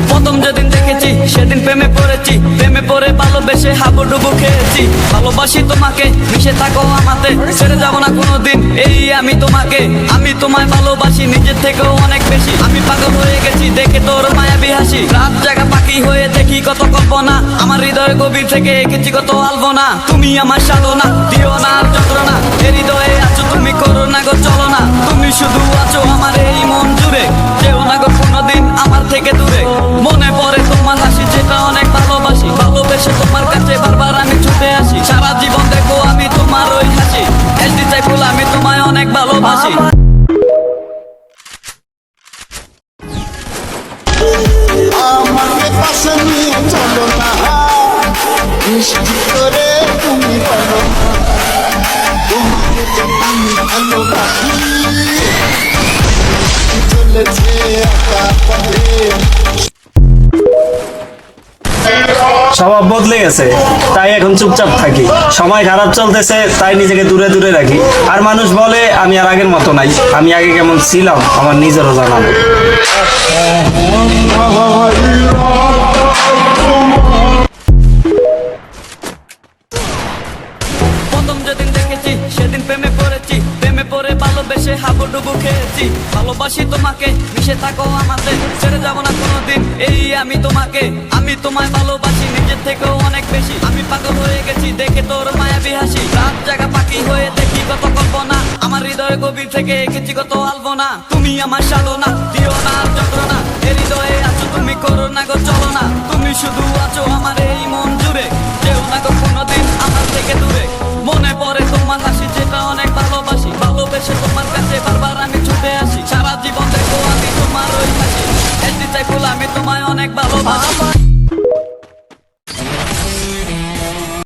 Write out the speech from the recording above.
প্রথম যেদিন দেখেছি সেদিন প্রেমে পড়েছি, প্রেমে পড়ে ভালোবেসে হাবুডুবু খেয়েছি। ভালোবাসি তোমাকে, মিশে থাকো আমাতে, ছেড়ে যাবো না কোনোদিন এই আমি তোমাকে। আমি তোমায় ভালোবাসি নিজের থেকেও অনেক বেশি। আমি পাগল হয়ে গেছি দেখে তোর মায়াবী হাসি। রাত জাগা পাখি হয়ে দেখি কত কল্পনা, আমার হৃদয়ের গভীর থেকে এঁকেছি কত আলপনা। তুমি আমার সাধনা, দিও না আর যন্ত্রণা, এ হৃদয়ে আছো তুমি, করো না গো চলো না। তুমি শুধু আছো আমার এই মন জুড়ে, যেও না গো কোনোদিন আমার থেকে দূরে। মনে পড়ে তোমার হাসি যেটা অনেক ভালোবাসি, ভালোবেসে তোমার কাছে বারবার আমি ছুটে আসি। সারা জীবন দেখো আমি তোমার ওই হাসি, এসডি চাই ফুল আমি তোমায় অনেক ভালোবাসি। আমাকে পাশে নিয়ে চলো না, মিষ্টি করে তুমি বলো তোমাকে তো আমি ভালোবাসি। চলেছে একা পথে, স্বভাব বদলে গেছে তাই এখন চুপচাপ থাকি। সময় খারাপ চলতেছে তাই নিজেকে দূরে দূরে রাখি। আর মানুষ বলে আমি আর আগের মতো নাই, আমি আগে কেমন ছিলাম আমার নিজেরও জানা নেই। প্রথম যেদিন দেখেছি সেদিন প্রেমে পড়েছি, প্রেমে পড়ে ভালোবেসে হাবুডুবু খেয়েছি। ভালোবাসি তোমাকে, মিশে থাকো আমাতে, ছেড়ে যাবো না কোনোদিন এই আমি তোমাকে। আমি তোমায় ভালোবাসি নিজের থেকেও অনেক বেশি। আমি পাগল হয়ে গেছি দেখে তোর মায়াবী হাসি। রাত জাগা পাখি হয়ে দেখি কত কল্পনা, আমার হৃদয়ের গভীর থেকে এঁকেছি কত আলপনা। তুমি আমার সাধনা, দিও না আর যন্ত্রণা, এ হৃদয়ে আছো তুমি, করো না গো চলো না। তুমি শুধু আছো আমার এই মন জুড়ে, যেও না গো কোনোদিন আমার থেকে দূরে। মনে পড়ে তোমার হাসি যেটা অনেক ভালোবাসি, ভালোবেসে তোমার কাছে বারবার আমি ছুটে আসি। সারা জীবন দেখো আমি তোমার ওই হাসি, এসডি চাই ফুল আমি তোমায় অনেক ভালোবাসি।